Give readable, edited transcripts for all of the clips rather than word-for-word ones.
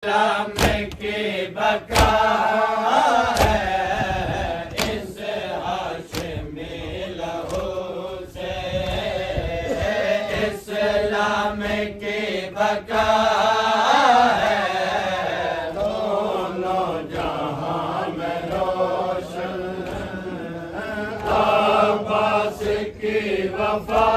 इस्लाम की बका है इस हाशमी लहू से। इस्लाम की बका है दोनों जहां में रोशन। अब्बास की वफा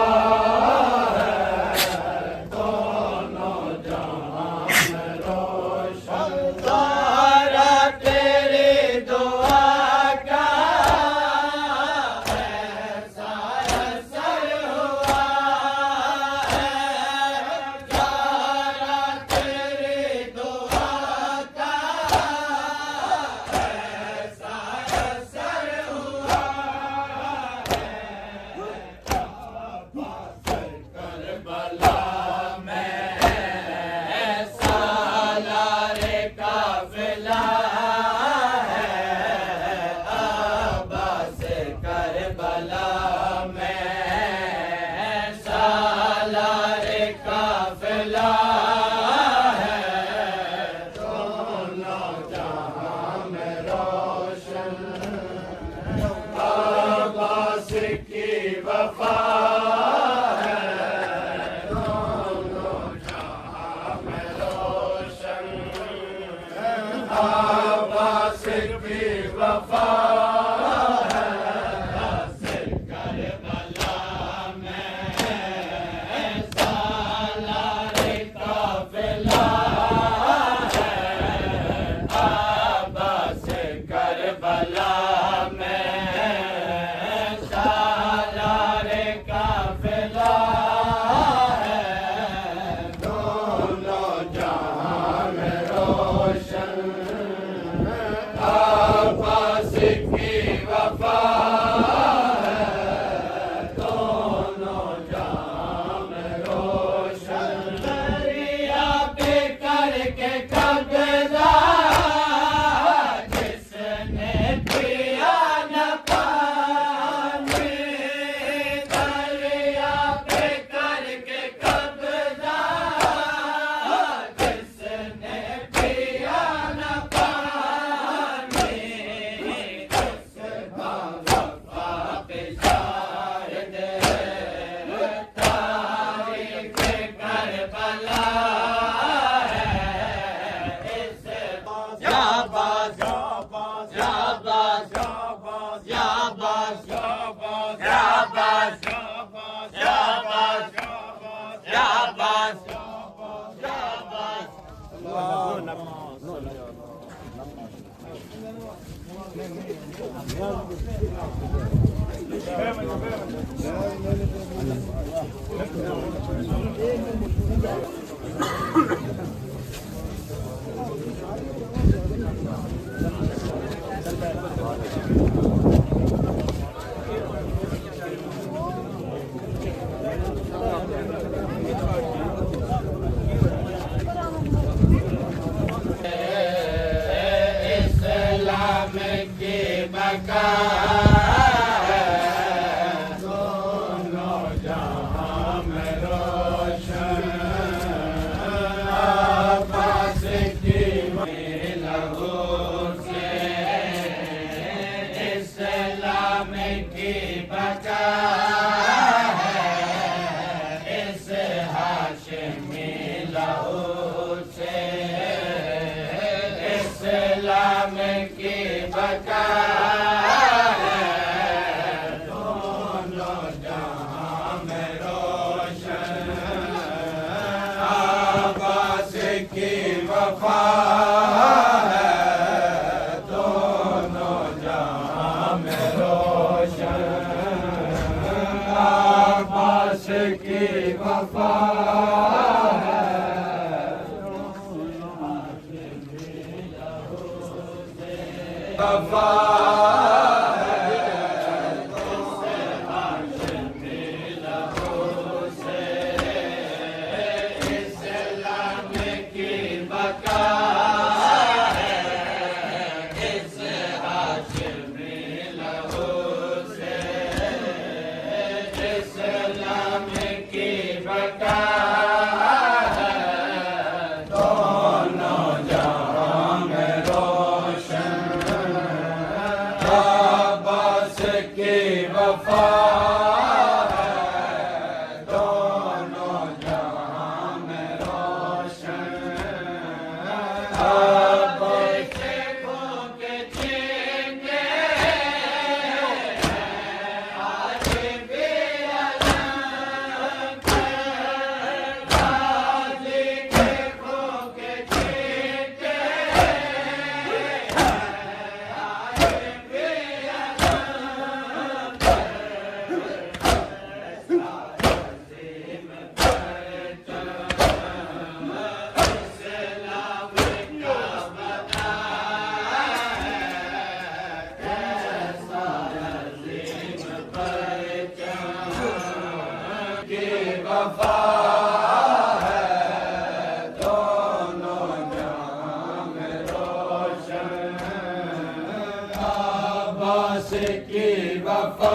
दोनों की वफा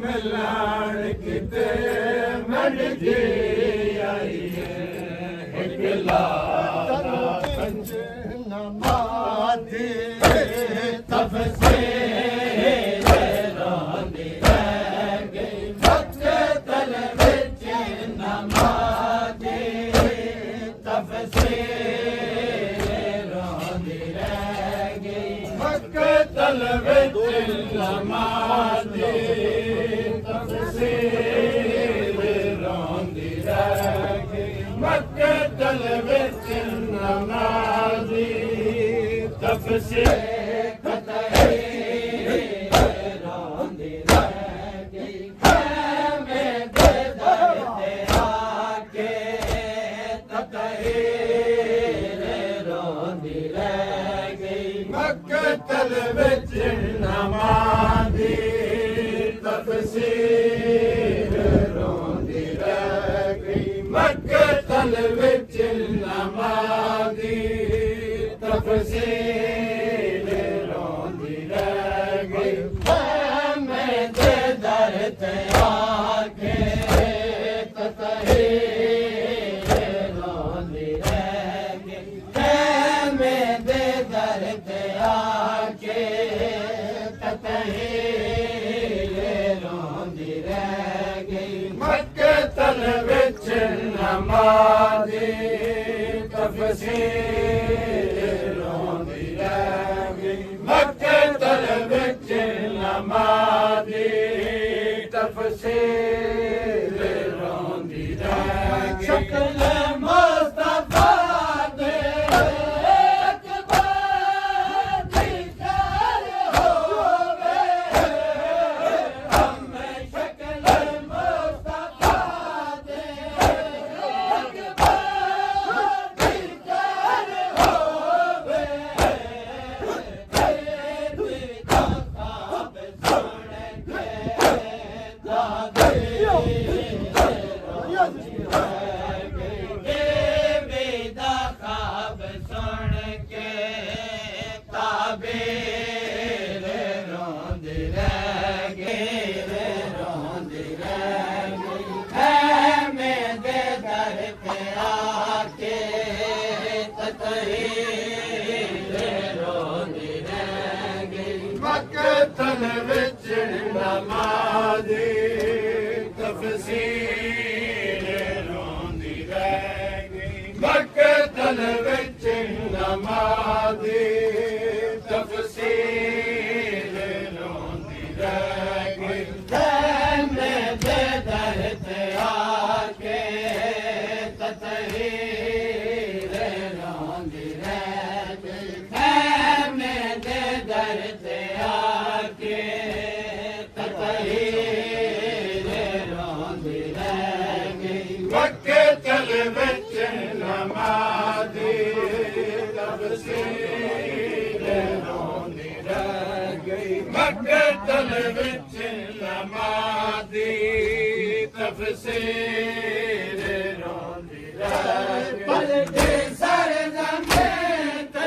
मिलान किते मंडजी आई है हिकला पंज नमाज़ी तफ़सीर रोंदी रह गई मक़तल विच नमाज़ी तफ़सीर रोंदी रह गई मक़तल विच नमाज़ी तफ़सीर रोंदी रह गई मक़तल विच नमाज़ी तफ़सीर रोंदी रह गई ख़ैमे दे दर ते आके तक़रीर रोंदी रह गई मक़तल विच नमाज़ी तफ़सीर रोंदी रह गई मक़तल विच नमाज़ी तफ़सीर रोंदी रह गई ख़ैमे दे दर ते आके तक़रीर रोंदी रह गई ख़ैमे दे दर ते आके तक़रीर रोंदी रह गई मक़तल विच नमाज़ी तफ़सीर रोंदी रह गई मक़तल विच नमाज़ी तफ़सीर रोंदी रह गई शक्ल मुस्तफ़ा दे मक़तल विच नमाज़ी तफ़सीर रोंदी रह गई मक़तल विच नमाज़ी तफ़सीर रोंदी रह गई ख़ैमे दे दर ते आके तक़रीर रोंदी रह गई ख़ैमे दे दर ते आके तक़रीर रोंदी रह गई मक़तल विच नमाज़ी तफ़सीर रोंदी रह गई मक़तल विच नमाज़ी तफ़सीर रोंदी रह गई सर ज़मीन ते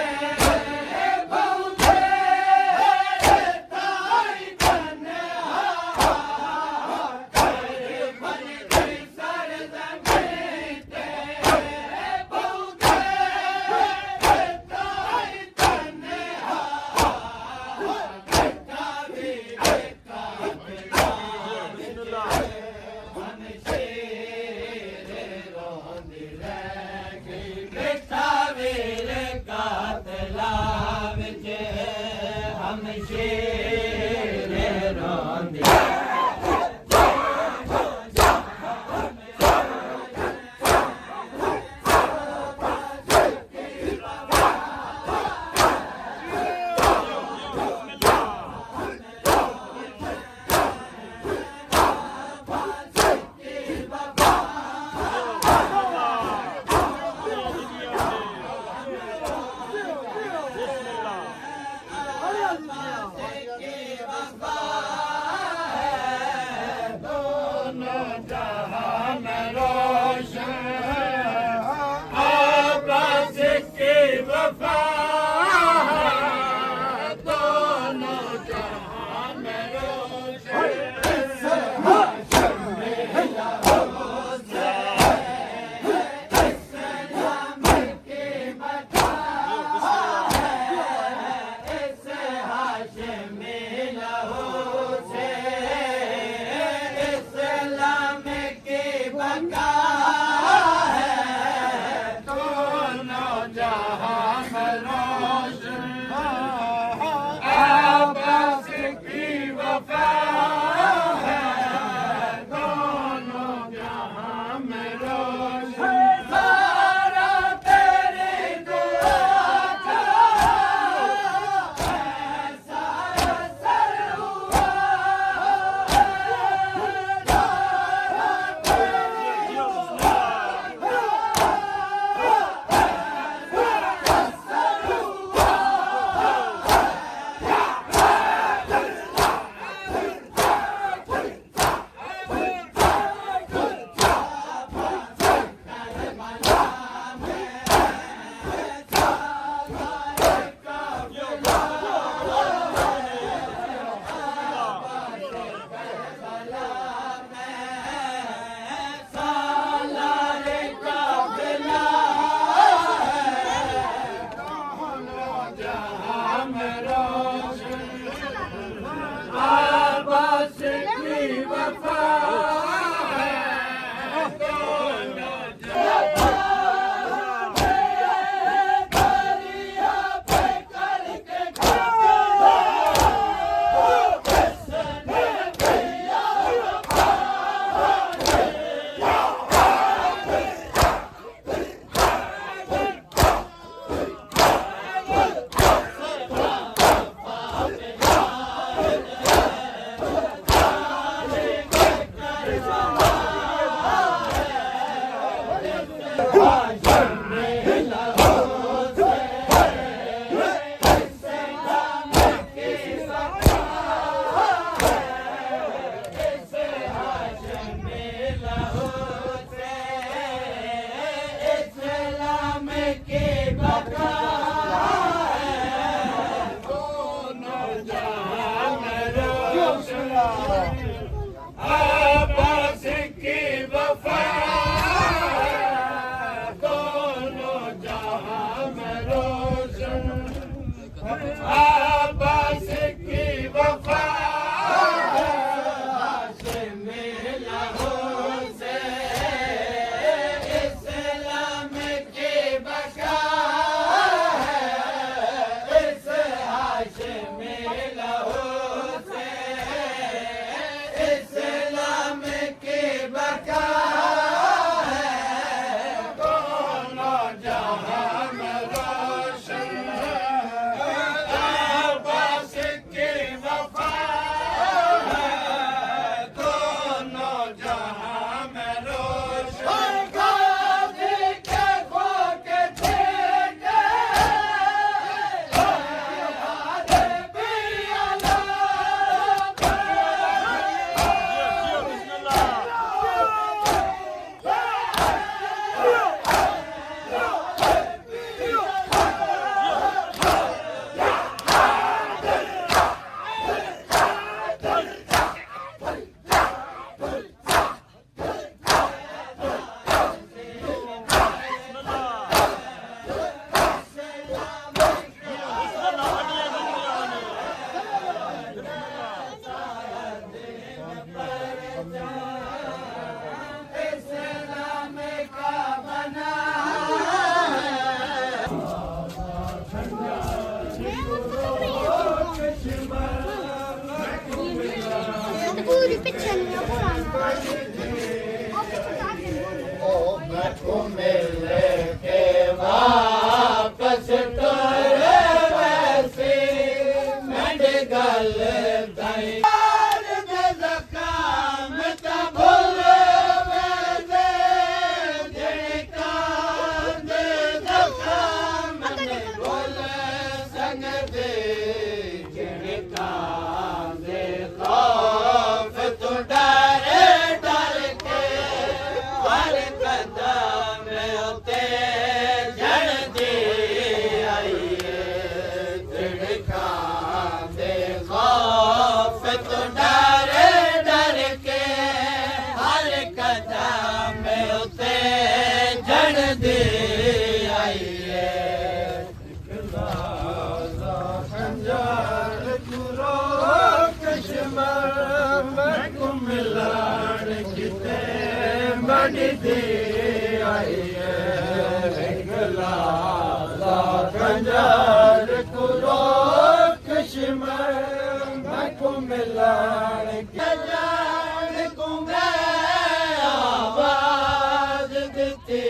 जहां में रोशन गाजी के खो के ठेके हमारे पियाला पूरी पिक्चर में पुराना को मिले के वापस तोरे वैसे मंड गल दाई दे ज़काम ता भूल वैसे जिनका दे ज़काम ने भूल संग दे जिनका दे खौफ तो डरे डर के हर कदम उते जड़ दे आइए जिनका दे खौफ तो डरे डर के हर कदम उते जड़ दे आइए खंजर गुरो कश्मर मैं को मिलान किते बड़ दे आइए गला खंजर गुरो कश्मर मैं को मिलान जान को मैं आवाज देते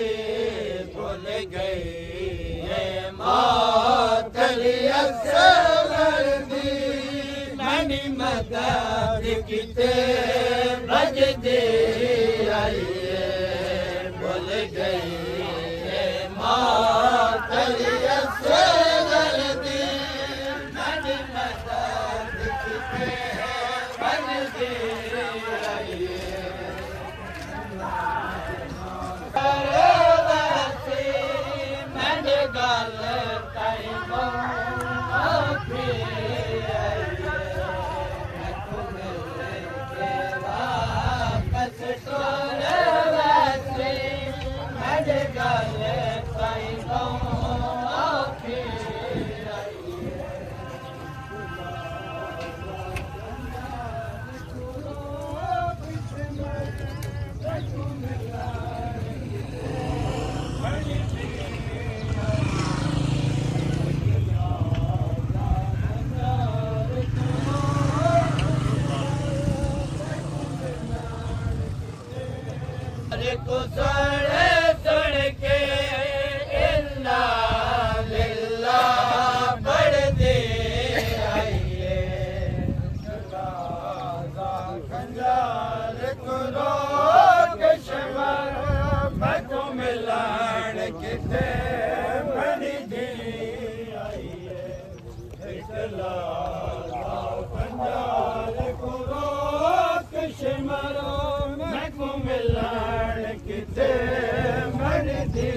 भूल गई मौत असर दी मैंने मदद किते बज दे आइए भूल गई मौत असर दी मैंने मदद किते बज दे आइए अरे वैसे मैंने गल ताई आखी वापस तोरे वैसे मैंने गल ताई आखी को सुन के इन्ना लिल्लाह पढ़ दे आइए खंजर करो कश्मर मैं को मिलान किते बनी दी आइए खंजर करो कश्मर मैं को मिलान किते मन दी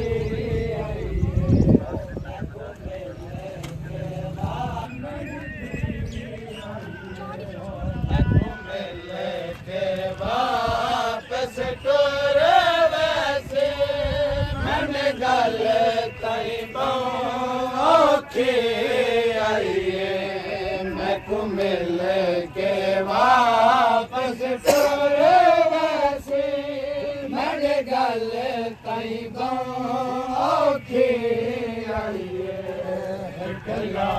वापस तोरे वैसे मन गल ताई औखी आइए मैं को मिल के वापस तोरे वैसे मन गल ताई औखी आइए कला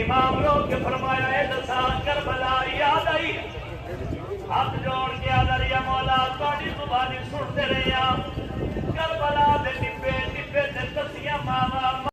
इमाम रोक के फरमाया